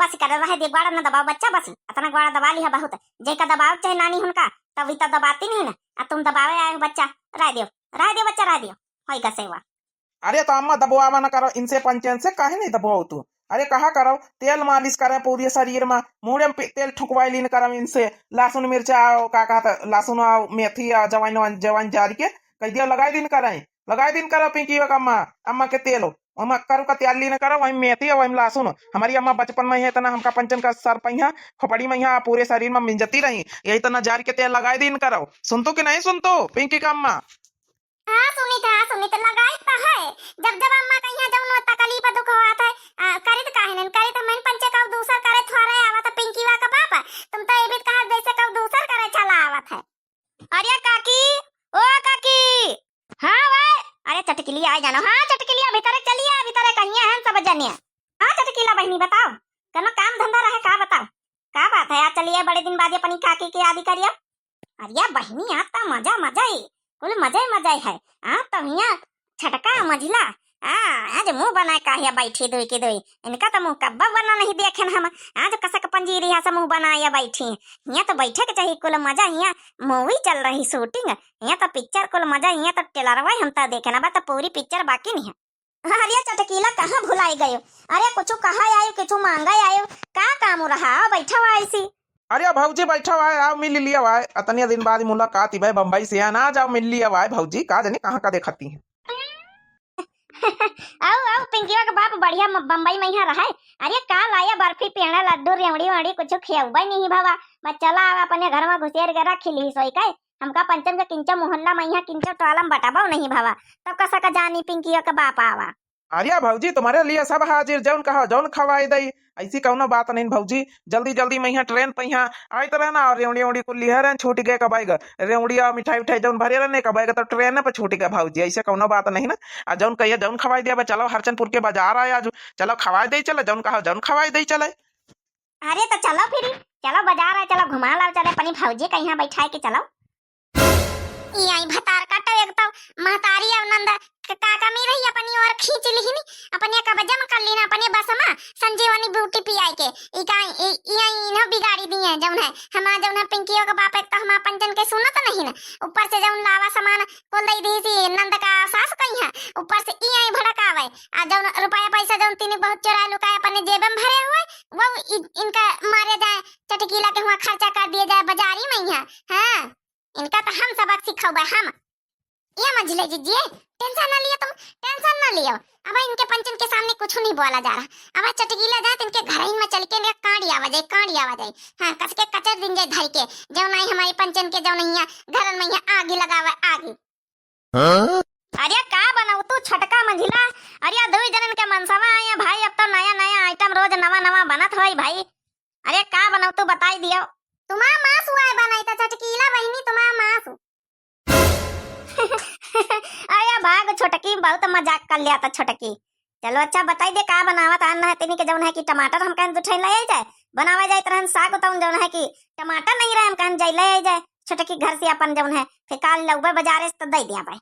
बस कर रहा है दे ग्वाड़ा न दबाओ बच्चा, बस इतना ग्वाड़ा दबा लिया बहुत, जे का दबाव चाहे नानी उनका तभी तो दबाती नहीं ना, तुम दबावे आए बच्चा, रह दियो बच्चा रह दियो, होगा सेवा। अरे तो अम्मा दबोआवा न करो इनसे पंचन से, काहे नहीं दबोओ तू? अरे कहा करो तेल मालिश करे पूरे शरीर में, मुड़े में तेल ठुकवाई लीन करम इनसे, लहसुन मिर्चा आओ का कहता लहसुन आओ मेथी आओ जवाइन जवाइन जारी के कह दिया लगाई दिन करो पिंकी अम्मा, अम्मा के तेल अम्मा करो का त्याल लीन करो, वही मेथी और वही लहसुन। हमारी अम्मा बचपन में है तना हमका पंचन का सर पहिया खोपड़ी में यहाँ पूरे शरीर में मिंजती रही, यही तना जारी के तेल लगाई दिन करो। सुन तो कि नहीं सुन तो पिंकी का अम्मा? हाँ सुनी था लगाई तो है, जब अम्मा कहिया जब नो तकलीफ दुख होत है करे तो काहे नहीं करे, तो मन पंचे का दूसर करे थोड़े आवत है पिंकीवा का पापा, तुम तो ये भी कहा जैसे का दूसर करे चला आवत है। अरे काकी, ओ काकी, हां वे, अरे चटकिली आ जानो, हां चटकिली भीतर चलिए, भीतर कहिए हम सब जनिए। हां चटकिला बहनी बताओ, कनो काम धंधा रहे का बताओ, का बात है? आज चलिए बड़े दिन बाद अपनी काकी की याद करिए। अरे बहनी आज तो मजा ही कुल मजा है। तो हिया छटका मझिला आज मुंह बनाए काहिया बैठी दुई की दुई, इनका तो मुंह कब्बा बना नहीं देखे हम, आज कसक पंजीरी यहाँ से मुंह बनाया बैठी। यहाँ तो बैठे के चाहिए कुल मजा, यहाँ मूवी चल रही शूटिंग, यहाँ तो पिक्चर कुल मजा, यहाँ तो टेलरवा हम तो देखे ना बा, तो पूरी पिक्चर बाकी नहीं है। अरे चटकीला कहाँ भुलाई गयो? अरे कुछ कहा आयो, कुछ मांगा आयो, का काम रहा बैठा हुआ ऐसी? अरे भौजी बैठा हुआ है, आओ मिल लिया हुआ है, इतने दिन बाद मुलाकात भाई बम्बई से ना, जाओ मिल लिया हुआ है भौजी, का जाने कहाँ का देखती है। आओ पिंकीवा का बाप बढ़िया बम्बई में यहाँ रहा है। अरे का लाया बर्फी पेड़ा लड्डू रेवड़ी वेवड़ी कुछ खियाऊबा नहीं भावा, मैं चला अपने घर में घुसेर के रख ली सोई का, हमका पंचम के किंचो मोहल्ला में यहाँ किंचो टोलम बटाबा नहीं भावा, तब कसा का जानी पिंकीवा का बाप आवा। अरे भौजी तुम्हारे लिए सब हाजिर, जौन कहा जौन खवाई दई, ऐसी कौनो बात नहीं भौजी, जल्दी में यहाँ ट्रेन पे यहाँ आए तो रहना, और रेवड़ी को लिहर छूट गए कबाएगा, रेवड़िया मिठाई उठाई जौन भरे रहने कबाएगा तो ट्रेन पे छूट गया भौजी, ऐसे कौनो बात नहीं ना। आ जौन कहिए जौन खवाई दिया, चलो हरचंदपुर के बाजार आया आज, चलो खवाई दे चले, जौन कहा जौन खवाई दे चले। अरे तो चलो फिर, चलो बाजार आए, चलो घुमा लाओ, चले अपनी भौजी का यहाँ बैठाए के चलो। यही भतार काटो एक तो महतारी और नंदा काका मी रही अपनी और खींच ली अपने का बजम कर लेना अपने बस में संजीवनी ब्यूटी पियाई के यही न बिगाड़ी दी है जौन है हमारा जौन है पिंकियों का बाप एक तो हमारा पंचन के सुना तो नहीं ना, ऊपर से जौन लावा सामान को दई दी थी नंद का सास कहीं है, ऊपर से यही भड़कावे आ जौन रुपया पैसा जौन तीन बहुत चोरा लुकाए अपने जेब में भरे हुए, वो इनका मारे जाए चटकीला के हुआ खर्चा कर दिया जाए बाजारी में यहाँ। हाँ इनका तो हम सबक सिखाओ हम, ये मझले जीजिए, टेंशन ना लियो तुम, टेंशन ना लियो। अब इनके पंचन के सामने कुछ नहीं बोला जा रहा, अब चटकीला जाए इनके घर ही में चल के कांडी आवाज आई, हाँ कस के कचर दिन जाए धर के जो नहीं हमारी पंचन के जो नहीं घर में यहाँ आग लगावे आग। अरे का बनाऊ तू छटका मंझिला? अरे दो जनन के मनसवा आया भाई, अब तो नया आइटम रोज नवा बनत होई भाई। अरे का बनाऊ तू बताई दियो। तुम्हारा मांस हुआ है बनाई तो चटकीला बहनी तुम्हारा मांस। अरे भाग छोटकी बहुत मजाक कर लिया था छोटकी। चलो अच्छा बताई दे का बनावत आना है तेनी के जौन है कि टमाटर हम कहन उठाई ले जाए बनावा जाए तरहन साग उताउन जौन है कि टमाटर नहीं रहे हम कहन जाई ले जाए छोटकी घर से अपन जौन है फिर काल लौबे बाजारे से तो दे दिया भाई।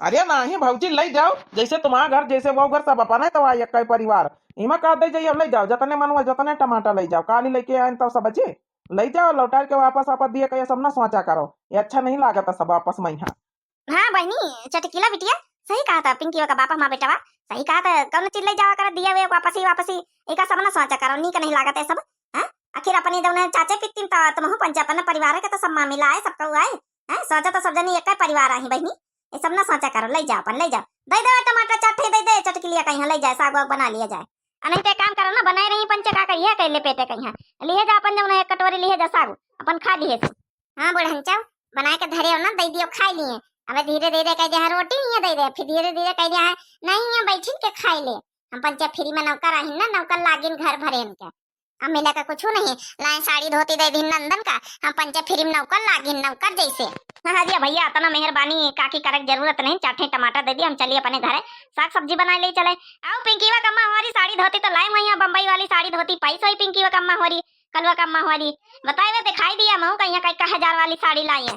अरे नहीं भौजी ले जाओ, जैसे तुम्हारा घर जैसे वो घर सब अपन है, तो आई एक परिवार इमा कह दे जाइए ले जाओ, जतने मनवा जतने टमाटर ले जाओ, काली लेके आए तो सब बचे ले जाओ, लौटा के वापस आपस दिए कहिए सब ना सोचा करो, ये अच्छा नहीं लागत सब वापस में यहाँ। हाँ बहनी चटकीला बिटिया सही कहा था पिंकी का बापा माँ बेटा सही कहा था, कौन चीज ले जावा कर दिया वे वापस ही एक सब ना सोचा करो, नी का नहीं लागत है सब। हां आखिर अपनी जौन चाचे पित्ती तुम हो पंचापन परिवार के तो सब मामिला है सबका हुआ है सोचा तो सब जनी एक परिवार आई बहनी, ये सब ना सोचा करो, ले जाओ अपन ले जाओ, दे दे टमाटर चट्टे दे दे चटकीलिया कहीं ले जाए साग वाग बना लिया जाए, नहीं तो काम करो ना बनाए रही पंच का कहिए कैले पेटे कहीं लिए जा अपन जौन एक कटोरी लिए जा साग अपन खा लिए। हां बुढ़न चाव बनाए के धरे हो ना दे दियो खा लिए, हमें धीरे धीरे कह दिया रोटी नहीं दे दे, फिर धीरे धीरे कह दिया है नहीं है बैठी के खाई ले, हम पंचा फ्री में नौकर आही ना नौकर लागिन घर भरे इनके हम मिला का कुछ नहीं लाए साड़ी धोती दे दी नंदन का, हम पंचा फ्री में नौकर लागिन नौकर जैसे। हाँ जी भैया इतना मेहरबानी काकी करक जरूरत नहीं, चाटे टमाटर दे दिए हम चलिए अपने घर साग सब्जी बना ले चले। आओ पिंकीवा कम्मा हमारी साड़ी धोती तो लाए वही बम्बई वाली साड़ी धोती पैसा ही पिंकीवा कम्मा हमारी कलवा कम्मा हमारी बताए वे दिखाई दिया मैं कहीं कई 1000 वाली साड़ी लाई है।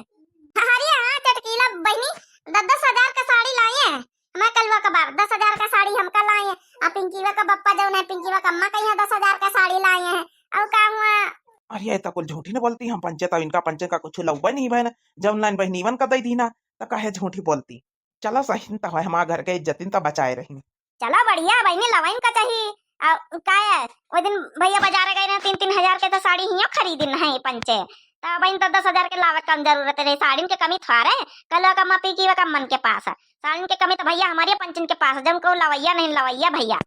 अरे हाँ चटकीला बहनी 10,000 का साड़ी लाई है, मैं कलवा का बाप 10,000 का साड़ी हमका लाए हैं, आप पिंकीवा का बप्पा जो है पिंकीवा का अम्मा कहीं 10,000 का साड़ी लाए हैं। अरे ये तो कुल झूठी न बोलती हम पंचायत इनका पंचायत का कुछ लौबा नहीं बहन जब लाइन बहनीवन का दई दी ना तो काहे झूठी बोलती। चलो सही तो है हमारा घर के इज्जतिन तो बचाए रही। चला बढ़िया बहनी लवाइन का चाहिए। का है वो दिन भैया बाजार गए ना 3-3 हजार के तो साड़ी ही खरीदिन है पंचे तो बहन तो 10 हजार के लावे कम जरूरत है। साड़ी की कमी थोड़े कल का मापी की का मन के पास है साड़ी की कमी तो भैया हमारे पंचन के पास जब को लवैया नहीं लवैया भैया।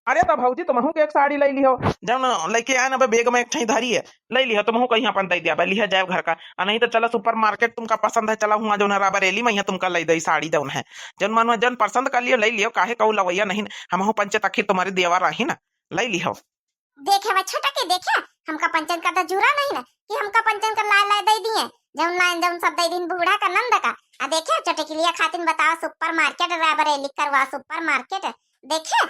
अरे तो भौजी तुमहू के एक साड़ी ले लियो जब लेके आए ना बेग में एक ठई धरी है ले लियो तुमहू कहीं अपन दे दिया लिया जाए घर का नहीं तो चलो सुपर मार्केट तुमका पसंद है चला हुआ जो है राबरेली में तुमका ले दई साड़ी जौन है जन मन जन पसंद कर लियो ले लियो काहे कहू लवैया नहीं हमहू पंचायत आखिर तुम्हारे देवा रही ना ले लियो। देखे वो छोटा के देखे हमका पंचन का तो जुरा नहीं ना कि हमका पंचन का लाए लाए दे दिए जौन लाइन जौन सब दे दिन बूढ़ा का नंद का देखे छोटे के लिए खातिन बताओ सुपर मार्केट राबरेली करवा सुपर मार्केट देखे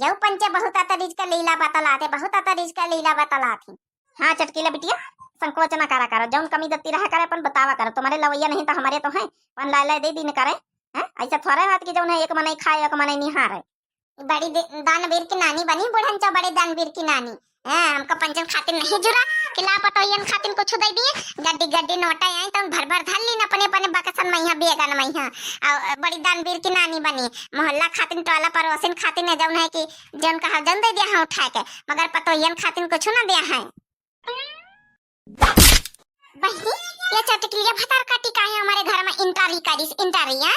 यू पंचे बहुत अतरीज का लीला बतलाते बहुत अतरीज का लीला बतलाती। हाँ चटकीला बिटिया संकोच ना करा करो जौन कमी दत्ती रहा करे अपन बतावा करो तुम्हारे लवैया नहीं तो हमारे तो है अपन लाए लाए दे दिन करे हैं ऐसा थोड़े बात की जौन है एक मने खाए एक मने निहार है। बड़ी दानवीर की नानी बनी बुढ़न चा बड़े दानवीर की नानी है हमका पंचन खातिर नहीं जुरा किला पटोयन खातिर कुछ दे दिए गड्डी गड्डी नोटा आई तो भर भर धर ली अपने अपने बकसन मैया बेगन मैया बड़ी दानवीर की नानी बनी मोहल्ला खातिर टोला पड़ोसिन खातिर ने जौन है कि जौन कहा जन दे दिया है उठा के मगर पटोयन खातिर कुछ ना दिया है। बहनी ये चटकिलिया भतार काटी का है हमारे घर में इंटरी है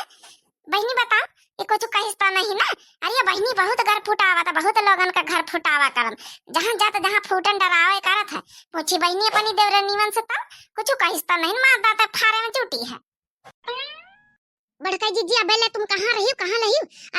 बहनी बताओ ये कुछ कहिस्ता नहीं ना। अरे बहनी बहुत घर फुटावा था बहुत लोगन का घर फुटावा करन जहाँ जाता जहाँ फूटन डरावे करत है पूछी बहनी अपनी देवरे नीवन से तब कुछ कहिस्ता नहीं मार दाता फारे में चूटी है। बड़का जीजी अबेले तुम कहाँ रही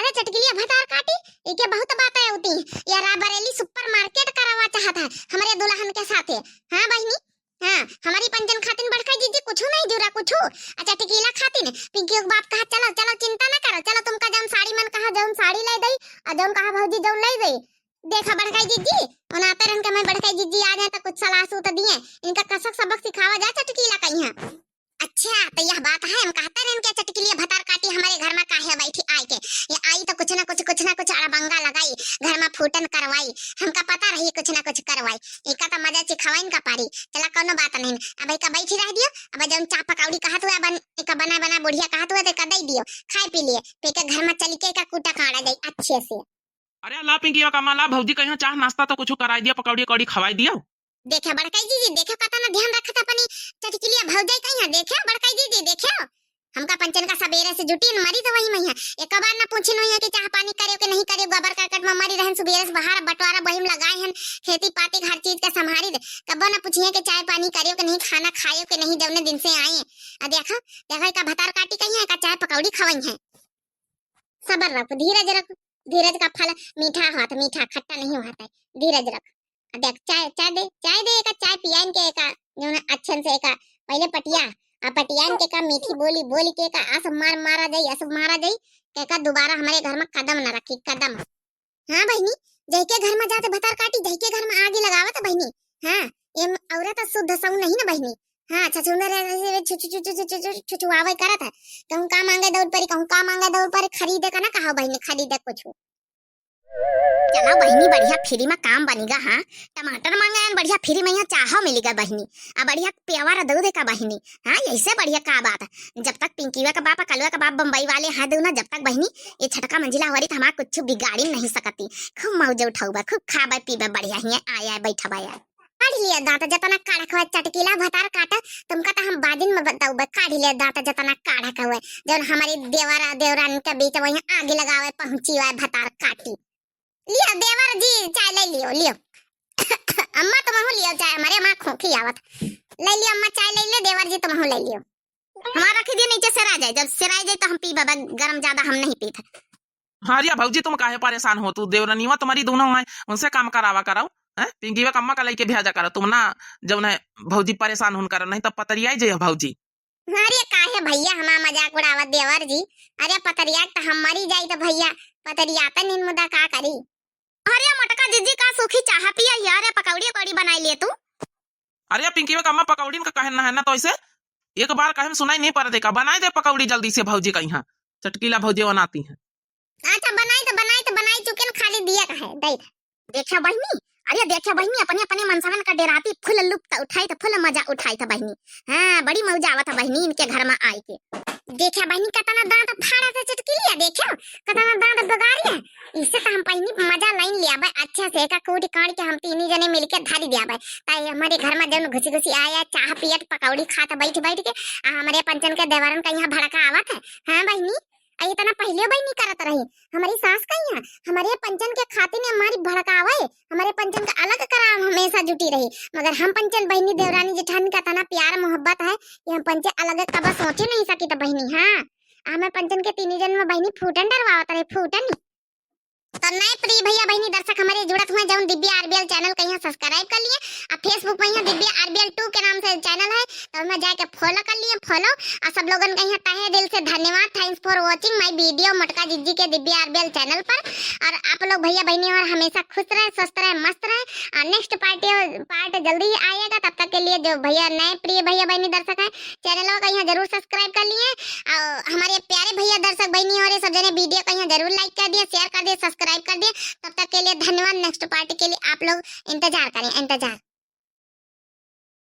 अरे चटकिलिया भतार काटी ये बहुत बातें होती है ये राबरेली सुपर मार्केट करावा चाहता है हमारे दुल्हन के साथ। हाँ बहनी हाँ हमारी पंचन खातिन बड़का जीजी कुछ नहीं जुरा कुछ अच्छा टिकीला खातिन पिंकी बाप कहा चलो चलो चिंता ना करो चलो तुमका जौन साड़ी मन कहा जौन साड़ी ले दई और जौन कहा भौजी जौन ले दई देखा बड़का जीजी उनाते रहन के मैं बड़का जीजी आ जाए तो कुछ सलाह सूत दिए इनका कसक सबक सिखावा जाए चटकीला कहीं। अच्छा तो यह बात है हम कहते रहन के चटकीलिया भतार काटी हमारे घर में काहे बैठी आए के ये आई तो कुछ ना कुछ अड़बंगा लगाई घर में फूटन करवाई हमका पता रही कुछ ना कुछ करवाई एका तो मजा सिखावाइन का पारी चला कोनो बात नहीं अब एका बैठी रह दियो अब जौन चा पकौड़ी कहत हुआ एका बना बुढ़िया कहत हुआ तो दई दियो खाए पी लिए पेके घर में चली के का कूटा काढ़ा जाई अच्छे से। अरे ला पिंकी कमाला भौजी कहीं चाह नाश्ता तो कुछ कराई दिया पकौड़ी कौड़ी खवाई दियो। देखे बड़काई जीजी देखे पता ना ध्यान रखत अपनी चटकिलिया भौजाई कहीं देखे बड़काई जीजी देखे हमका पंचन का सबेरे से जुटी मरी तो वही मैया एक बार ना पूछी नहीं है कि चाह पानी करे कि नहीं करे गोबर करकट में मरी रहन सुबेरे से बाहर बटवारा बहिम लगाए हैं खेती पाती हर चीज का संभाली दे कब ना पूछिए कि चाय पानी करियो कि नहीं खाना खायो कि नहीं जौने दिन से आए देखो का भतार काटी कहीं है का चाय पकौड़ी खवाई है। सबर रखो धीरज का फल मीठा हाथ मीठा खट्टा नहीं होता है धीरज रख देख चाय दे एक चाय पियान के एक जो अच्छन से एक पहले पटियान के का मीठी बोली के का आस मारा जाई के का दोबारा हमारे घर में कदम न रखी कदम। हाँ बहनी जय के घर में जाते भतार काटी जय के घर में आगे लगावत बहनी। हाँ ये औरत शुद्ध सऊ नहीं ना बहनी। हाँ अच्छा सुंदर छुछुआवे करत है कहूं का मांगे दौड़ पर खरीदे का ना कहा बहनी खरीदे कुछ चला बहनी बढ़िया फ्री में काम बनेगा। हाँ टमाटर मांगे बढ़िया फ्री में यहाँ चाहो मिलेगा बहनी अब बढ़िया प्यावारा दूध का बहनी। हाँ ऐसे बढ़िया का बात है जब तक पिंकीवा का बाप कलवा का बाप बम्बई वाले हाँ दो ना जब तक बहनी ये छटका मंजिला हो रही हमारा कुछ बिगाड़ी नहीं सकती खूब मौज उठाऊबा खूब खाबा पीबा बढ़िया ही आया बैठा यार काढ़ लिया दांत जतना काढ़ा खवा चटकीला भतार काटा तुमका तो हम बादिन में बताऊबा काढ़ लिया दांत जतना काढ़ा खवा जब हमारी देवरान के बीच वहीं आगे लगावे पहुंची हुआ भतार काटी लियो देवर जी चाय ले लियो अम्मा तुम लियो चाय हमारे माँ खोखी आवत ले लियो अम्मा चाय ले लियो देवर जी तुम ले लियो हमारा रख दिए नीचे सिरा जाए जब सिरा जाए तो हम पी बाबा गरम ज्यादा हम नहीं पीते। हाँ रिया भौजी तुम काहे परेशान हो तू देवरनीवा तुम्हारी दोनों हैं उनसे काम कराओ हैं पिंकीवा कम्मा का लेके भेजा करो तुम ना जब ना भौजी परेशान होन करो नहीं तो पतरिया जे भौजी। अरे काहे भैया हमारा मजाक उड़ावत देवर जी अरे पतरिया तो हम मरी जाई तो भैया पतरिया तो नीन मुदा का करी। अरे मटका जीजी का सूखी चाह पिया यार पकौड़ी बनाई ले तू। अरे पिंकीवा कम्मा पकौड़ी का कहना है ना तो ऐसे एक बार कहे सुनाई नहीं पड़ देखा बनाई दे पकौड़ी जल्दी से भौजी का यहाँ चटकीला भौजी बनाती है। अच्छा बनाई तो बनाई चुके खाली दिया का है देखा बहनी अरे देखिए बहनी अपने अपने मनसवन का डेराती फुल लुप्त उठाई था, फुल मजा उठाई था बहनी। हाँ बड़ी मजा आवा था बहनी इनके घर में आई के। देखिए बहनी कतना दांत फाड़ा से चटकी लिया, देखियो कतना दांत बगारी है। इससे तो हम बहनी मजा लाइन लिया भाई अच्छे से का कूट काट के हम तीन जने मिलके धारी दिया भाई। ताई हमारे घर में जब घुसी घुसी आया चाह पियत पकौड़ी खाता बैठ बैठ के हमारे पंचन के देवरन का यहाँ भड़का आवत है। हाँ बहनी इतना पहले बहनी करत रही हमारी सास का यहाँ हमारे पंचन के खाते ने हमारी भड़कावे, हमारे पंचन का अलग कराम हमेशा जुटी रही। मगर हम पंचन बहनी देवरानी जेठानी का तना प्यार मोहब्बत है कि हम पंचे अलग कबा सोचे नहीं सकी तो बहनी। हाँ हमें पंचन के तीन जन में बहनी फूटन डरवावत रहे, फूटन तो नए प्रिय भैया बहनी दर्शक हमारे जुड़त हुए जब दिव्या आरबीएल चैनल का यहाँ सब्सक्राइब कर लिए। अब फेसबुक में यहाँ दिव्या आरबीएल 2 के नाम से चैनल है तो मैं जाके फॉलो कर लिए फॉलो। और सब लोगों का यहाँ तहे दिल से धन्यवाद, thanks for watching my video मटका जिज्जी के दिव्या आरबीएल चैनल पर। और आप लोग भैया बहनी और हमेशा खुश रहे, स्वस्थ रहे, मस्त रहे। और नेक्स्ट पार्ट जल्दी ही आएगा, तब तक के लिए जो भैया नए प्रिय भैया बहनी दर्शक है चैनल का यहाँ जरूर सब्सक्राइब कर लिए। हमारे प्यारे भैया दर्शक बहनी और सब जने वीडियो को यहाँ जरूर लाइक कर दिए, शेयर कर दिए, सब्सक्राइब कर दिए। तब तक के लिए धन्यवाद। नेक्स्ट पार्टी के लिए आप लोग इंतजार करें, इंतजार।